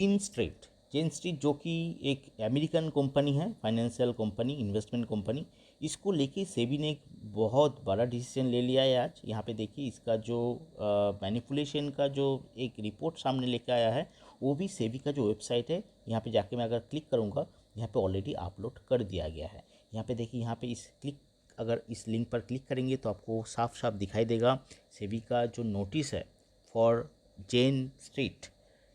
जेन street जो कि एक अमेरिकन कंपनी है, फाइनेंशियल कंपनी, इन्वेस्टमेंट कंपनी, इसको लेके सेबी ने एक बहुत बड़ा डिसीजन ले लिया है आज। यहाँ पे देखिए इसका जो मैनिपुलेशन का जो एक रिपोर्ट सामने लेके आया है, वो भी सेबी का जो वेबसाइट है, यहाँ पे जाके मैं अगर क्लिक करूँगा, यहाँ पे ऑलरेडी अपलोड कर दिया गया है। यहाँ पे देखिए, यहाँ पे अगर इस लिंक पर क्लिक करेंगे तो आपको साफ साफ दिखाई देगा सेबी का जो नोटिस है फॉर जेन स्ट्रीट,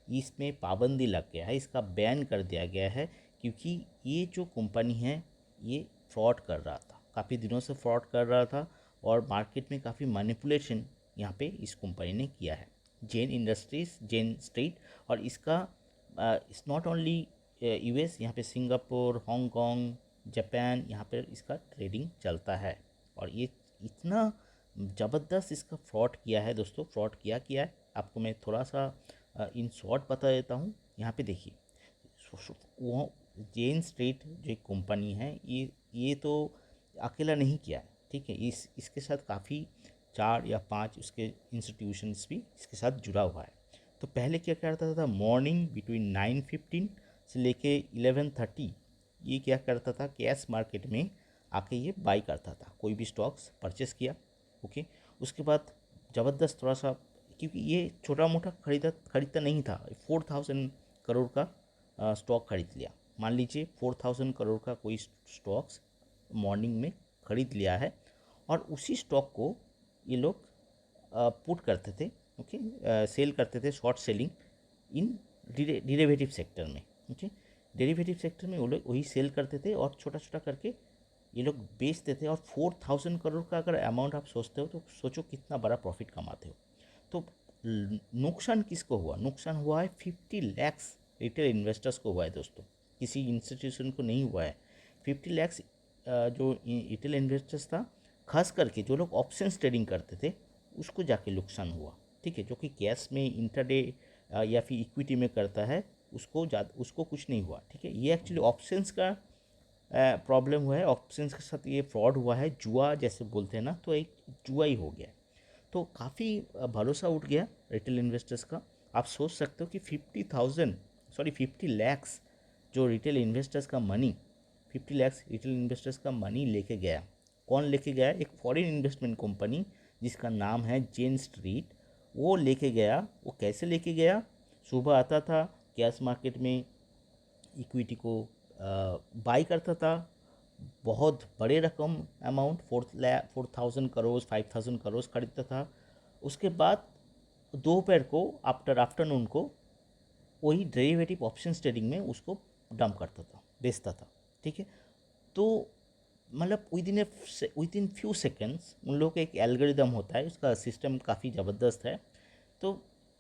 इसमें पाबंदी लग गया है, इसका बैन कर दिया गया है, क्योंकि ये जो कंपनी है ये फ्रॉड कर रहा था, काफ़ी दिनों से फ्रॉड कर रहा था और मार्केट में काफ़ी मैनिपुलेशन यहाँ पे इस कंपनी ने किया है, जेन इंडस्ट्रीज, जेन स्ट्रीट। और इसका इट्स नॉट ओनली यूएस, यहाँ पे सिंगापुर, हांगकांग, जापान, यहाँ पर इसका ट्रेडिंग चलता है। और ये इतना ज़बरदस्त इसका फ्रॉड किया है दोस्तों, फ्रॉड किया है। आपको मैं थोड़ा सा इन शॉर्ट बता देता हूँ। यहाँ पे देखिए, वो जेन स्ट्रीट जो एक कंपनी है, ये तो अकेला नहीं किया है, ठीक है, इसके साथ काफ़ी 4 या 5 उसके इंस्टीट्यूशंस भी इसके साथ जुड़ा हुआ है। तो पहले क्या करता था, मॉर्निंग बिटवीन 9:15 से लेके 11:30 ये क्या करता था, कैश मार्केट में आके ये बाई करता था, कोई भी स्टॉक्स परचेस किया, ओके। उसके बाद ज़बरदस्त थोड़ा सा, क्योंकि ये छोटा मोटा खरीदता नहीं था, 4,000 करोड़ का स्टॉक खरीद लिया। मान लीजिए 4,000 करोड़ का कोई स्टॉक्स मॉर्निंग में खरीद लिया है, और उसी स्टॉक को ये लोग पुट करते थे, ओके, सेल करते थे, शॉर्ट सेलिंग इन डिरेवेटिव सेक्टर में, ओके। डेरिवेटिव सेक्टर में वो लोग वही सेल करते थे और छोटा छोटा करके ये लोग बेचते थे। और 4,000 करोड़ का अगर अमाउंट आप सोचते हो तो सोचो कितना बड़ा प्रॉफिट कमाते हो। तो नुकसान किसको हुआ, नुकसान हुआ है 50 लैक्स रिटेल इन्वेस्टर्स को हुआ है दोस्तों, किसी इंस्टीट्यूशन को नहीं हुआ है। 50 लैक्स जो रिटेल इन्वेस्टर्स था, खास करके जो लोग ऑप्शंस ट्रेडिंग करते थे, उसको जाके नुकसान हुआ, ठीक है। जो कि कैश में इंटरडे या फिर इक्विटी में करता है, उसको कुछ नहीं हुआ, ठीक है। ये एक्चुअली ऑप्शंस का प्रॉब्लम हुआ है, ऑप्शंस के साथ ये फ्रॉड हुआ है, जुआ जैसे बोलते हैं ना, तो एक जुआ ही हो गया। तो काफ़ी भरोसा उठ गया रिटेल इन्वेस्टर्स का। आप सोच सकते हो कि 50 लैक्स जो रिटेल इन्वेस्टर्स का मनी, 50 लैक्स रिटेल इन्वेस्टर्स का मनी लेके गया। कौन लेके गया, एक फॉरेन इन्वेस्टमेंट कंपनी जिसका नाम है जेन स्ट्रीट, वो लेके गया। वो कैसे लेके गया, सुबह आता था कैश मार्केट में, इक्विटी को बाई करता था, बहुत बड़े रकम अमाउंट 4,000 करोड़, 5,000 करोड़ खरीदता था। उसके बाद दोपहर को, आफ्टरनून को वही डेरिवेटिव ऑप्शंस ट्रेडिंग में उसको डंप करता था, बेचता था, ठीक है। तो मतलब विद इन फ्यू सेकेंड्स उन लोगों का एक एल्गोरिदम होता है, उसका सिस्टम काफ़ी ज़बरदस्त है। तो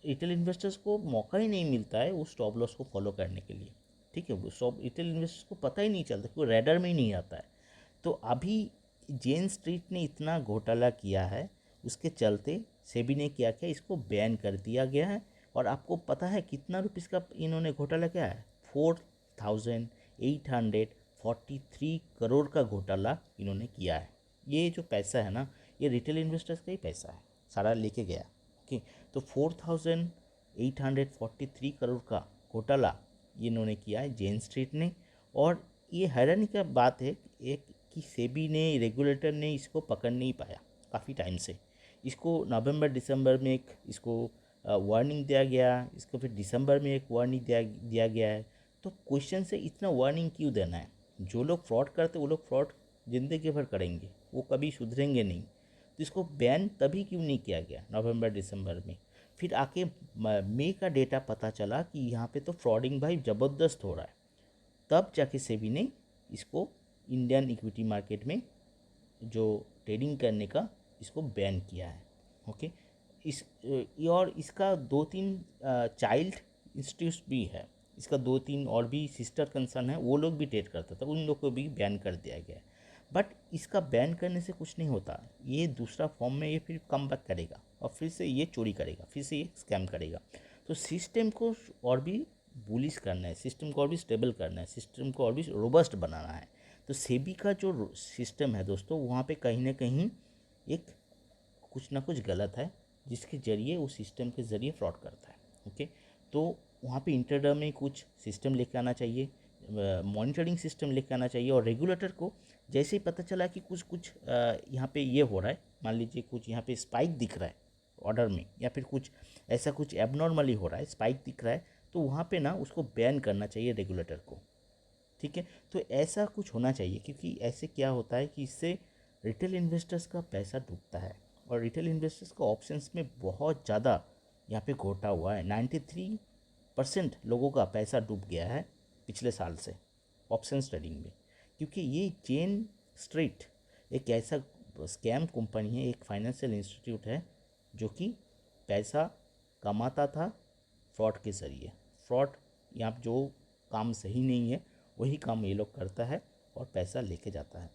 रिटेल इन्वेस्टर्स को मौका ही नहीं मिलता है उस स्टॉप लॉस को फॉलो करने के लिए, ठीक है। वो सब रिटेल इन्वेस्टर्स को पता ही नहीं चलता, कोई रेडर में ही नहीं आता है। तो अभी जेन स्ट्रीट ने इतना घोटाला किया है, उसके चलते सेबी ने क्या किया, इसको बैन कर दिया गया है। और आपको पता है कितना रुपीज़ का इन्होंने घोटाला किया है, 4,843 करोड़ का घोटाला इन्होंने किया है। ये जो पैसा है ना, ये रिटेल इन्वेस्टर्स का ही पैसा है, सारा लेके गया, ओके। तो 4,843 करोड़ का घोटाला ये इन्होंने किया है जेन स्ट्रीट ने। और ये हैरानी का बात है एक, कि सेबी ने, रेगुलेटर ने इसको पकड़ नहीं पाया काफ़ी टाइम से। इसको नवंबर दिसंबर में एक इसको वार्निंग दिया गया, इसको फिर दिसंबर में एक वार्निंग दिया गया है। तो क्वेश्चन से इतना वार्निंग क्यों देना है, जो लोग फ्रॉड करते वो लोग फ्रॉड ज़िंदगी भर करेंगे, वो कभी सुधरेंगे नहीं। तो इसको बैन तभी क्यों नहीं किया गया नवंबर दिसंबर में। फिर आके मई का डेटा पता चला कि यहाँ पे तो फ्रॉडिंग भाई ज़बरदस्त हो रहा है, तब जाके सेबी ने इसको इंडियन इक्विटी मार्केट में जो ट्रेडिंग करने का इसको बैन किया है, ओके। और इसका 2-3 चाइल्ड इंस्टीट्यूट भी है, इसका 2-3 और भी सिस्टर कंसर्न है, वो लोग भी ट्रेड करता था, उन लोग को भी बैन कर दिया गया है। बट इसका बैन करने से कुछ नहीं होता, ये दूसरा फॉर्म में ये फिर कम बैक करेगा और फिर से ये चोरी करेगा, फिर से ये स्कैम करेगा। तो सिस्टम को और भी बुलिश करना है, सिस्टम को और भी स्टेबल करना है, सिस्टम को और भी रोबस्ट बनाना है। तो सेबी का जो सिस्टम है दोस्तों, वहाँ पे कहीं ना कहीं एक कुछ ना कुछ गलत है, जिसके ज़रिए उस सिस्टम के ज़रिए फ्रॉड करता है, ओके। तो वहाँ पे इंटरडे में कुछ सिस्टम लेके आना चाहिए, मॉनिटरिंग सिस्टम लेके आना चाहिए। और रेगुलेटर को जैसे ही पता चला कि कुछ कुछ यहाँ पे ये हो रहा है, मान लीजिए कुछ यहाँ पे स्पाइक दिख रहा है ऑर्डर में, या फिर कुछ ऐसा कुछ एबनॉर्मली हो रहा है, स्पाइक दिख रहा है, तो वहाँ पे ना उसको बैन करना चाहिए रेगुलेटर को। ठीक है, तो ऐसा कुछ होना चाहिए, क्योंकि ऐसे क्या होता है कि इससे रिटेल इन्वेस्टर्स का पैसा डूबता है। और रिटेल इन्वेस्टर्स का ऑप्शंस में बहुत ज़्यादा यहाँ पे घोटा हुआ है। 93% लोगों का पैसा डूब गया है पिछले साल से ऑप्शन ट्रेडिंग में, क्योंकि ये चेन स्ट्रीट एक ऐसा स्कैम कंपनी है, एक फाइनेंशियल इंस्टीट्यूट है जो कि पैसा कमाता था फ्रॉड के ज़रिए। फ्रॉड, यहाँ जो काम सही नहीं है वही काम ये लोग करता है और पैसा लेके जाता है।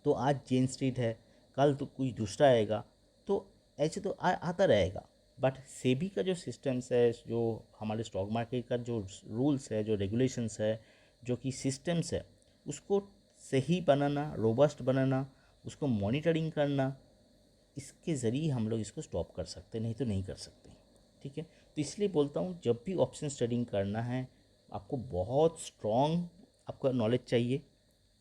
तो आज चेन स्ट्रीट है, कल तो कोई दूसरा आएगा, तो ऐसे तो आता रहेगा। बट सेबी का जो सिस्टम्स है, जो हमारे स्टॉक मार्केट का जो रूल्स है, जो रेगुलेशंस है, जो कि सिस्टम्स है, उसको सही बनाना, रोबस्ट बनाना, उसको मॉनिटरिंग करना, इसके ज़रिए हम लोग इसको स्टॉप कर सकते, नहीं तो नहीं कर सकते। ठीक है, तो इसलिए बोलता हूँ जब भी ऑप्शन ट्रेडिंग करना है आपको बहुत स्ट्रॉन्ग आपका नॉलेज चाहिए,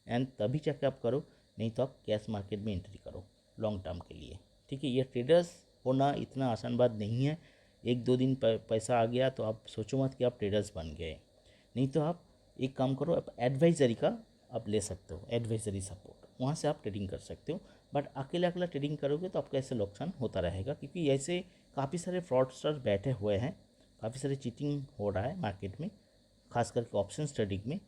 एंड तभी जाके आप करो, नहीं तो आप कैश मार्केट में एंट्री करो लॉन्ग टर्म के लिए। ठीक है, ये ट्रेडर्स होना इतना आसान बात नहीं है। एक दो दिन पैसा आ गया तो आप सोचो मत कि आप ट्रेडर्स बन गए। नहीं तो आप एक काम करो, आप एडवाइजरी का आप ले सकते हो, एडवाइजरी सपोर्ट, वहाँ से आप ट्रेडिंग कर सकते हो। बट अकेला अकेला ट्रेडिंग करोगे तो आपका ऐसे नुकसान होता रहेगा, क्योंकि ऐसे काफ़ी सारे फ्रॉडस्टर्स बैठे हुए हैं, काफ़ी सारे चीटिंग हो रहा है मार्केट में, खास करके ऑप्शन ट्रेडिंग में,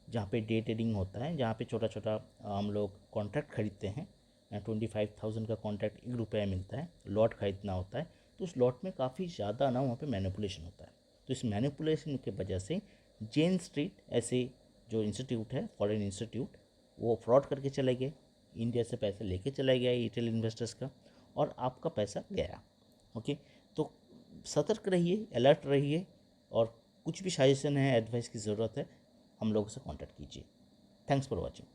जहाँ पे डे ट्रेडिंग होता है, जहाँ पे छोटा छोटा हम लोग कॉन्ट्रैक्ट खरीदते हैं। 25,000 का कॉन्ट्रैक्ट ₹1 मिलता है, लॉट खरीदना होता है, तो उस लॉट में काफ़ी ज़्यादा ना वहाँ पे मैनिपुलेशन होता है। तो इस मैनिपुलेशन की वजह से जेन स्ट्रीट ऐसे जो इंस्टीट्यूट है, फॉरेन इंस्टीट्यूट, वो फ्रॉड करके चले गए, इंडिया से पैसा लेके चला गया रिटेल इन्वेस्टर्स का, और आपका पैसा गया। ओके, तो सतर्क रहिए, अलर्ट रहिए, और कुछ भी सजेशन है, एडवाइस की ज़रूरत है, हम लोगों से कांटेक्ट कीजिए। Thanks for watching.